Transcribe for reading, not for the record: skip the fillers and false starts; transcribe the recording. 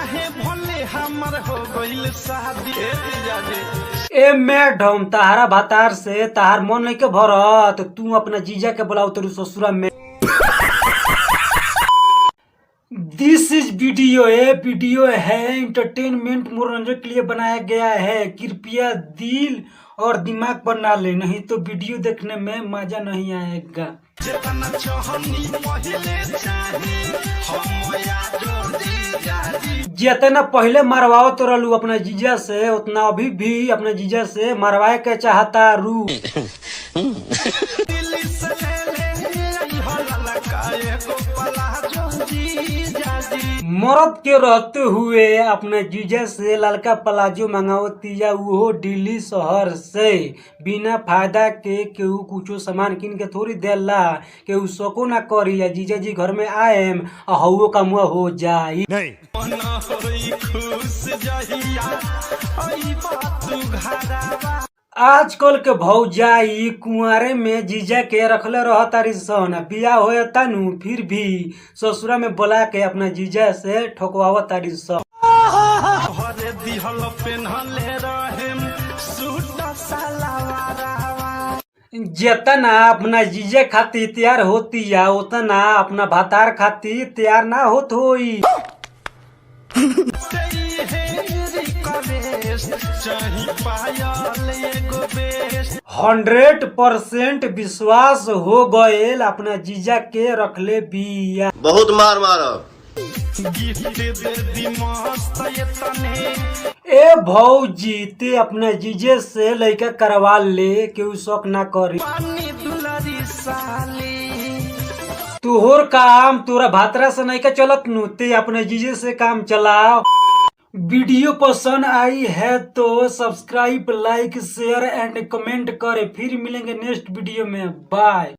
चाहे भले हमर हो गइल शादी। ए मैडम, तहारा भातार से तहार मन नहीं के भरत, तू अपना जीजा के बुलाओ तेरू ससुरा में। दिस इज वीडियो है एंटरटेनमेंट, मनोरंजन के लिए बनाया गया है। कृपया दिल और दिमाग पर ना ले, नहीं तो वीडियो देखने में मजा नहीं आएगा। जितना पहले मरवाओ तो रहलू अपना जीजा से, उतना अभी भी अपना जीजा से मरवाए के चाहता रू। मर्द के रहते हुए अपने जीजा से ललका प्लाजो मंगावतिया, वो दिल्ली शहर से। बिना फायदा के केहू कुछो सामान किन के थोड़ी देला, केहू सको ना करी। या जीजा जी घर में आएम हवो का मुँह हो जाई नहीं। आजकल के भौजाई कुंवारे में जीजा के रखले रहतारी सन, बियाह होए तनु फिर भी ससुरा में बुला के अपना जीजा से ठोकवाव तारी सन। जितना अपना जीजा खातिर तैयार होती है, उतना अपना भातार खातिर तैयार ना होत होई। 100% विश्वास हो गएल अपना जीजा के रखले बिया। बहुत मार मारब। ए भौजी, ते अपने जीजे से लइका करवा ले, केहू शौक ना करी। तुहर काम तोरा भातरा से नहीं का चलत नु, ते अपने जीजे से काम चलाओ। वीडियो पसंद आई है तो subscribe, like, share and comment करें। फिर मिलेंगे नेक्स्ट वीडियो में। बाय।